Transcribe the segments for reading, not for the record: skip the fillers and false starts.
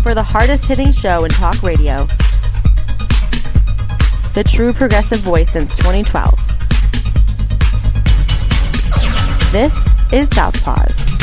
for the hardest-hitting show in talk radio. The true progressive voice since 2012. This is Southpaws.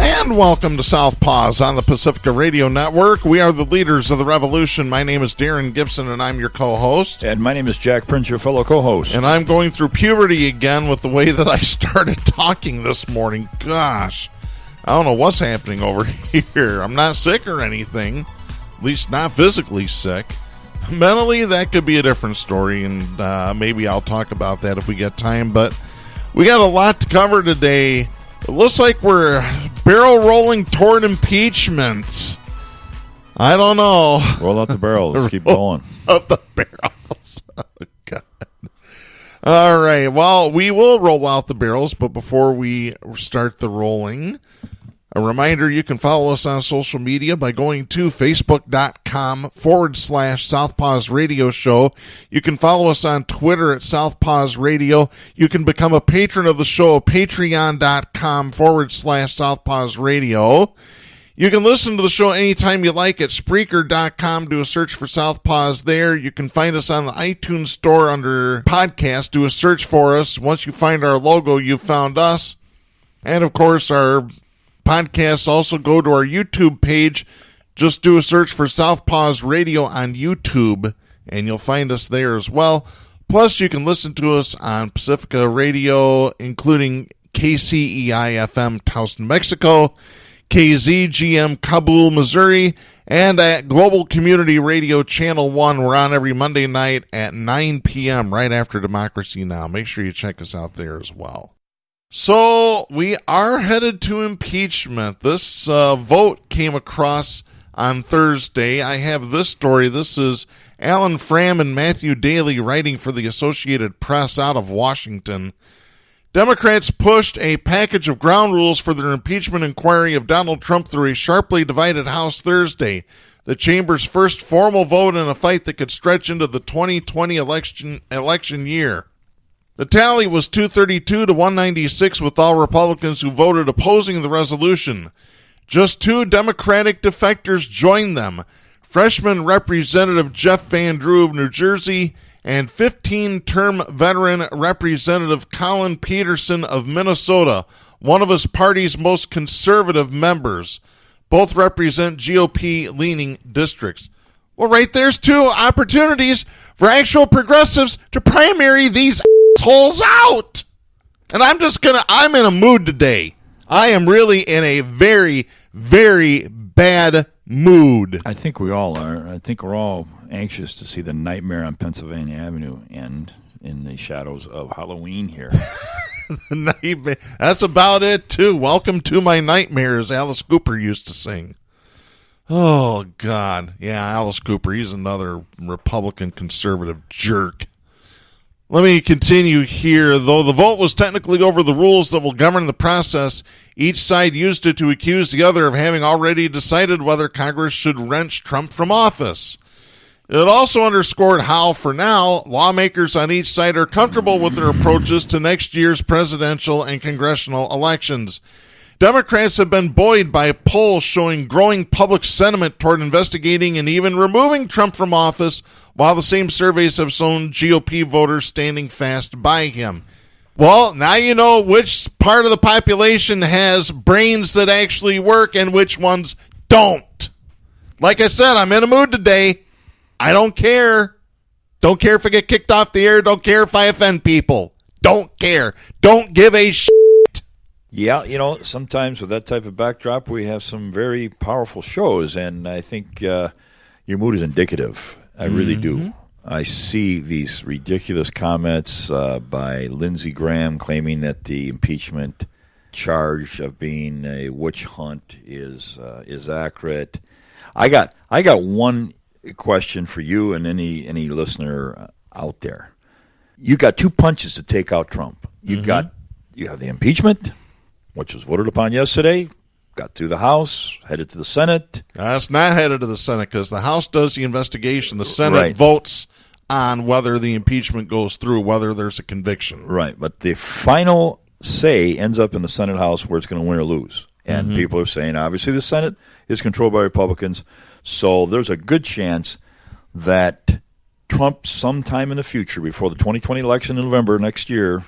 And welcome to Southpaws on the Pacifica Radio Network. We are the leaders of the revolution. My name is Darren Gibson, and I'm your co-host. And my name is Jack Prince, your fellow co-host. And I'm going through puberty again with the way that I started talking this morning. Gosh, I don't know what's happening over here. I'm not sick or anything, at least not physically sick. Mentally, that could be a different story, and maybe I'll talk about that if we get time. But we got a lot to cover today. It looks like we're barrel rolling toward impeachment. I don't know. Roll out the barrels. Let's keep going. Out the barrels. Oh, God. All right. Well, we will roll out the barrels, but before we start the rolling, a reminder, you can follow us on social media by going to facebook.com/Southpaws Radio Show. You can follow us on Twitter at Southpaws Radio. You can become a patron of the show at patreon.com/Southpaws Radio. You can listen to the show anytime you like at Spreaker.com. Do a search for Southpaws there. You can find us on the iTunes store under podcast. Do a search for us. Once you find our logo, you've found us. And, of course, our podcasts also go to our YouTube page. Just do a search for Southpaws Radio on YouTube, and you'll find us there as well. Plus, you can listen to us on Pacifica Radio, including KCEI-FM Taos, Mexico, KZGM Kabul, Missouri, and at Global Community Radio Channel 1. We're on every Monday night at 9 p.m. right after Democracy Now! Make sure you check us out there as well. So we are headed to impeachment. This vote came across on Thursday. I have this story. This is Alan Fram and Matthew Daly writing for the Associated Press out of Washington. Democrats pushed a package of ground rules for their impeachment inquiry of Donald Trump through a sharply divided House Thursday, the chamber's first formal vote in a fight that could stretch into the 2020 election year. The tally was 232 to 196 with all Republicans who voted opposing the resolution. Just two Democratic defectors joined them, freshman Representative Jeff Van Drew of New Jersey and 15-term veteran Representative Colin Peterson of Minnesota, one of his party's most conservative members. Both represent GOP-leaning districts. Well, right there's two opportunities for actual progressives to primary these holes out. And I'm in a mood today. I am really in a very, very bad mood. I think we all are. I think we're all anxious to see the nightmare on Pennsylvania Avenue end in the shadows of Halloween here. That's about it, too. Welcome to my nightmares, Alice Cooper used to sing. Oh, God. Yeah, Alice Cooper, he's another Republican conservative jerk. Let me continue here. Though the vote was technically over the rules that will govern the process, each side used it to accuse the other of having already decided whether Congress should wrench Trump from office. It also underscored how, for now, lawmakers on each side are comfortable with their approaches to next year's presidential and congressional elections. Democrats have been buoyed by polls showing growing public sentiment toward investigating and even removing Trump from office, while the same surveys have shown GOP voters standing fast by him. Well, now you know which part of the population has brains that actually work and which ones don't. Like I said, I'm in a mood today. I don't care. Don't care if I get kicked off the air. Don't care if I offend people. Don't care. Don't give a shit. Yeah, you know, sometimes with that type of backdrop, we have some very powerful shows, and I think your mood is indicative. I really do. I see these ridiculous comments by Lindsey Graham claiming that the impeachment charge of being a witch hunt is accurate. I got one question for you and any listener out there. You got two punches to take out Trump. You have the impeachment, which was voted upon yesterday. got through the House, headed to the Senate. It's not headed to the Senate because the House does the investigation. The Senate votes on whether the impeachment goes through, whether there's a conviction. Right, but the final say ends up in the Senate House where it's going to win or lose. And people are saying, obviously, the Senate is controlled by Republicans, so there's a good chance that Trump, sometime in the future, before the 2020 election in November next year,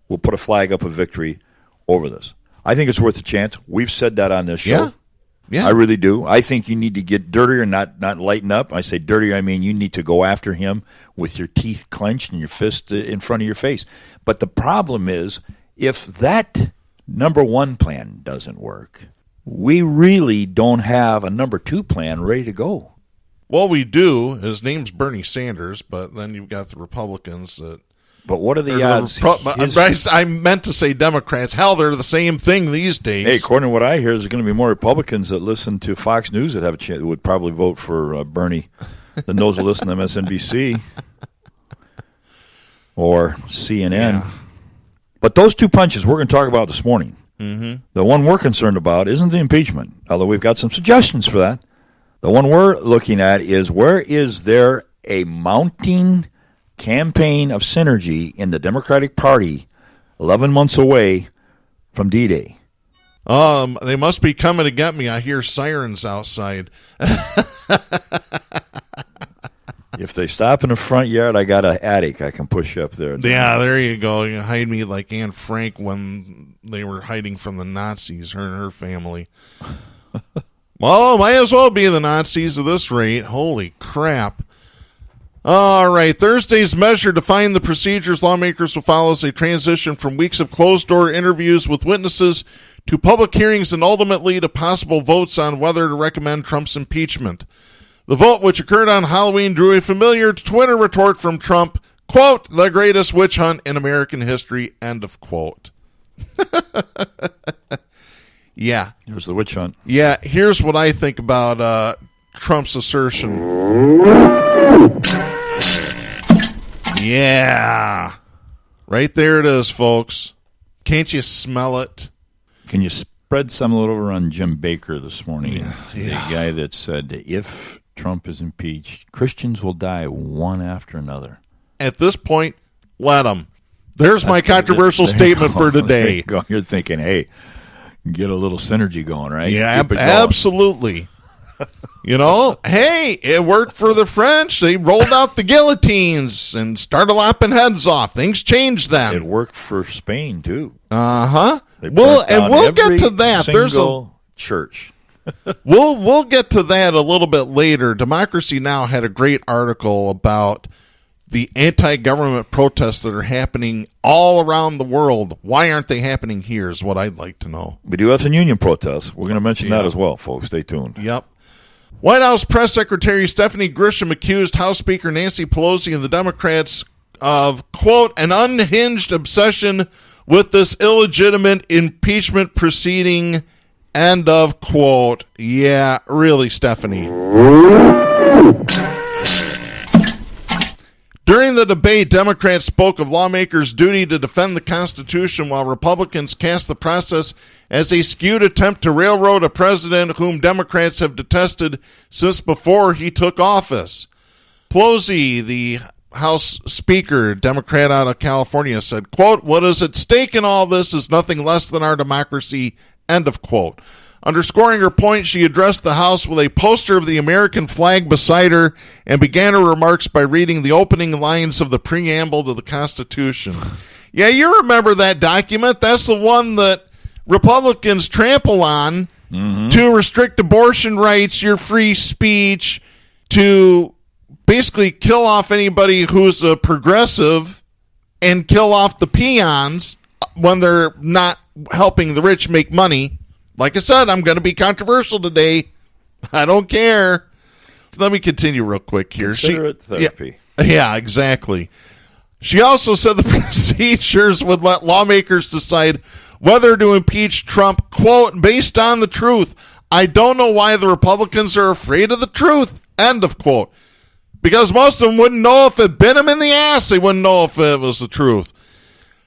will put a flag up of victory over this. I think it's worth a chance. We've said that on this show. Yeah. I really do. I think you need to get dirtier, not lighten up. I say dirtier, I mean you need to go after him with your teeth clenched and your fist in front of your face. But the problem is, if that number one plan doesn't work, we really don't have a number two plan ready to go. Well, we do. His name's Bernie Sanders, but then you've got the Republicans that... But what are the odds? I meant to say Democrats. Hell, they're the same thing these days. Hey, according to what I hear, there's going to be more Republicans that listen to Fox News that have a chance, would probably vote for Bernie than those who listen to MSNBC or CNN. Yeah. But those two punches we're going to talk about this morning. The one we're concerned about isn't the impeachment, although we've got some suggestions for that. The one we're looking at is, where is there a mounting campaign of synergy in the Democratic Party 11 months away from D-Day? They must be coming to get me. I hear sirens outside. If they stop in the front yard, I got an attic I can push up there. Yeah, there you go. You hide me like Anne Frank when they were hiding from the Nazis, her and her family. Well, might as well be the Nazis at this rate. Holy crap. All right, Thursday's measure defined the procedures lawmakers will follow as they transition from weeks of closed-door interviews with witnesses to public hearings and ultimately to possible votes on whether to recommend Trump's impeachment. The vote, which occurred on Halloween, drew a familiar Twitter retort from Trump, quote, "the greatest witch hunt in American history," end of quote. Yeah. Here's the witch hunt. Yeah, here's what I think about Trump's assertion. Yeah. Right there it is, folks. Can't you smell it? Can you spread some of it over on Jim Baker this morning? The guy that said, if Trump is impeached, Christians will die one after another. At this point, let them. There's my controversial statement for today. You're thinking, hey, get a little synergy going, right? Yeah, absolutely. You know, hey, it worked for the French. They rolled out the guillotines and started lopping heads off. Things changed then. It worked for Spain, too. Uh-huh. Well, and we'll get to that. There's a church. We'll get to that a little bit later. Democracy Now! Had a great article about the anti-government protests that are happening all around the world. Why aren't they happening here is what I'd like to know. We do have some union protests. We're going to mention that as well, folks. Stay tuned. Yep. White House Press Secretary Stephanie Grisham accused House Speaker Nancy Pelosi and the Democrats of, quote, an unhinged obsession with this illegitimate impeachment proceeding, end of quote. Yeah, really, Stephanie. During the debate, Democrats spoke of lawmakers' duty to defend the Constitution, while Republicans cast the process as a skewed attempt to railroad a president whom Democrats have detested since before he took office. Pelosi, the House Speaker, Democrat out of California, said, quote, what is at stake in all this is nothing less than our democracy, end of quote. Underscoring her point, she addressed the House with a poster of the American flag beside her and began her remarks by reading the opening lines of the preamble to the Constitution. Yeah, you remember that document. That's the one that Republicans trample on to restrict abortion rights, your free speech, to basically kill off anybody who's a progressive and kill off the peons when they're not helping the rich make money. Like I said, I'm going to be controversial today. I don't care. Let me continue real quick here. Consider it therapy. Yeah, exactly. She also said the procedures would let lawmakers decide whether to impeach Trump, quote, based on the truth. I don't know why the Republicans are afraid of the truth, end of quote. Because most of them wouldn't know if it bit them in the ass. They wouldn't know if it was the truth.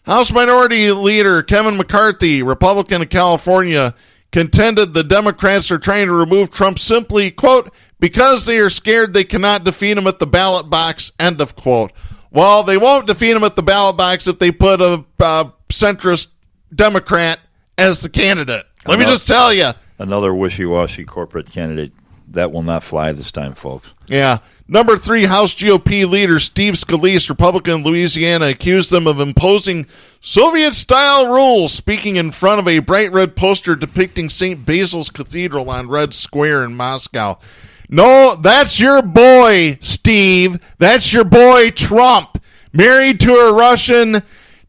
House Minority Leader Kevin McCarthy, Republican of California, contended the Democrats are trying to remove Trump simply, quote, because they are scared they cannot defeat him at the ballot box, end of quote. Well, they won't defeat him at the ballot box if they put a centrist Democrat as the candidate. Let me just tell you. Another wishy-washy corporate candidate. That will not fly this time, folks. Yeah. Number 3, House GOP leader Steve Scalise, Republican of Louisiana, accused them of imposing Soviet-style rules, speaking in front of a bright red poster depicting St. Basil's Cathedral on Red Square in Moscow. No, that's your boy, Steve. That's your boy, Trump. Married to a Russian,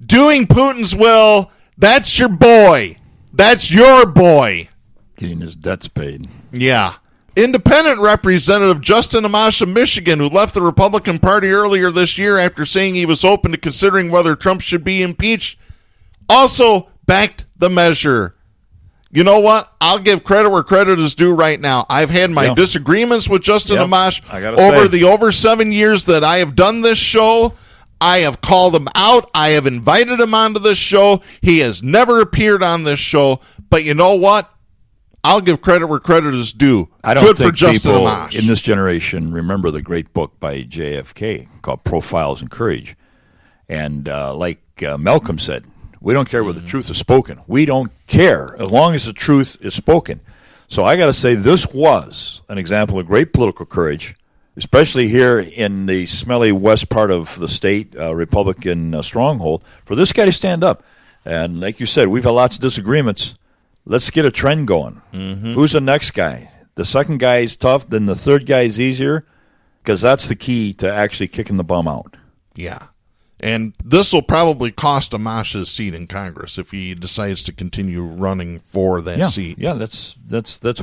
doing Putin's will. That's your boy. That's your boy. Getting his debts paid. Yeah. Independent Representative Justin Amash of Michigan, who left the Republican Party earlier this year after saying he was open to considering whether Trump should be impeached, also backed the measure. You know what? I'll give credit where credit is due right now. I've had my disagreements with Justin Amash over the 7 years that I have done this show. I have called him out. I have invited him onto this show. He has never appeared on this show. But you know what? I'll give credit where credit is due. I don't think people in this generation remember the great book by JFK called Profiles in Courage. And like Malcolm said, we don't care where the truth is spoken. We don't care as long as the truth is spoken. So I got to say this was an example of great political courage, especially here in the smelly west part of the state, Republican stronghold, for this guy to stand up. And like you said, we've had lots of disagreements. Let's get a trend going. Mm-hmm. Who's the next guy? The second guy is tough, then the third guy is easier, because that's the key to actually kicking the bum out. Yeah. And this will probably cost Amash's seat in Congress if he decides to continue running for that seat. Yeah, that's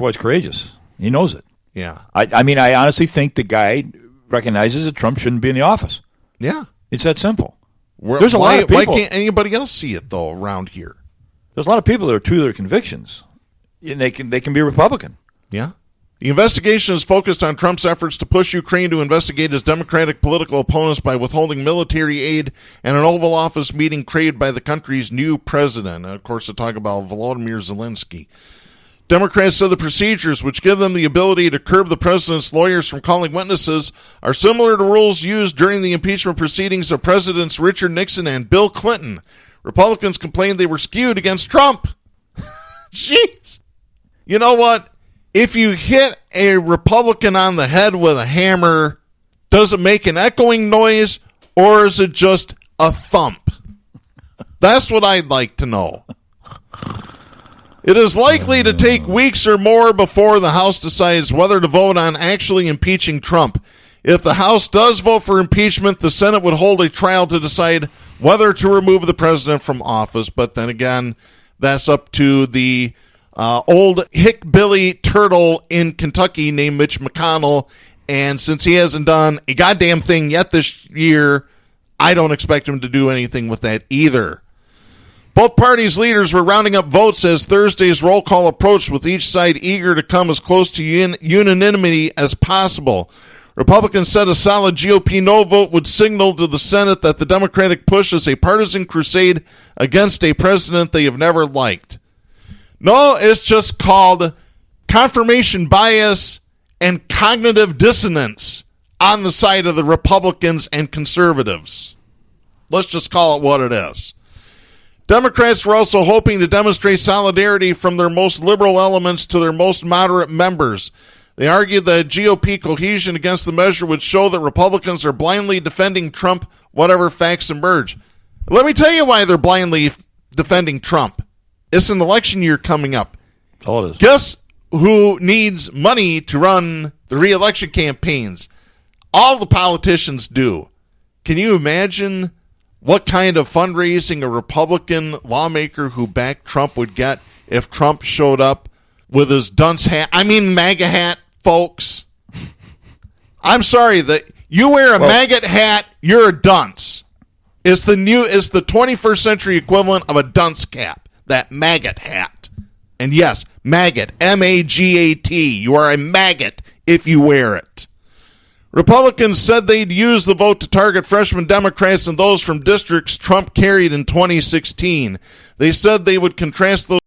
why it's courageous. He knows it. Yeah. I mean, I honestly think the guy recognizes that Trump shouldn't be in the office. Yeah. It's that simple. There's a lot of people. Why can't anybody else see it, though, around here? There's a lot of people that are true to their convictions, and they can be Republican. Yeah. The investigation is focused on Trump's efforts to push Ukraine to investigate his Democratic political opponents by withholding military aid and an Oval Office meeting created by the country's new president. And of course, to talk about Volodymyr Zelensky. Democrats said the procedures, which give them the ability to curb the president's lawyers from calling witnesses, are similar to rules used during the impeachment proceedings of Presidents Richard Nixon and Bill Clinton. Republicans complained they were skewed against Trump. Jeez. You know what? If you hit a Republican on the head with a hammer, does it make an echoing noise, or is it just a thump? That's what I'd like to know. It is likely to take weeks or more before the House decides whether to vote on actually impeaching Trump. If the House does vote for impeachment, the Senate would hold a trial to decide whether to remove the president from office. But then again, that's up to the old hickbilly turtle in Kentucky named Mitch McConnell. And since he hasn't done a goddamn thing yet this year, I don't expect him to do anything with that either. Both parties' leaders were rounding up votes as Thursday's roll call approached, with each side eager to come as close to unanimity as possible. Republicans said a solid GOP no vote would signal to the Senate that the Democratic push is a partisan crusade against a president they have never liked. No, it's just called confirmation bias and cognitive dissonance on the side of the Republicans and conservatives. Let's just call it what it is. Democrats were also hoping to demonstrate solidarity from their most liberal elements to their most moderate members. They argued that GOP cohesion against the measure would show that Republicans are blindly defending Trump, whatever facts emerge. Let me tell you why they're blindly defending Trump. It's an election year coming up. That's all it is. Guess who needs money to run the re-election campaigns? All the politicians do. Can you imagine what kind of fundraising a Republican lawmaker who backed Trump would get if Trump showed up with his dunce hat? I mean MAGA hat, folks. I'm sorry that you wear a MAGA hat, you're a dunce. It's the 21st century equivalent of a dunce cap, that maggot hat. And yes, maggot, M-A-G-A-T. You are a maggot if you wear it. Republicans said they'd use the vote to target freshman Democrats and those from districts Trump carried in 2016. They said they would contrast those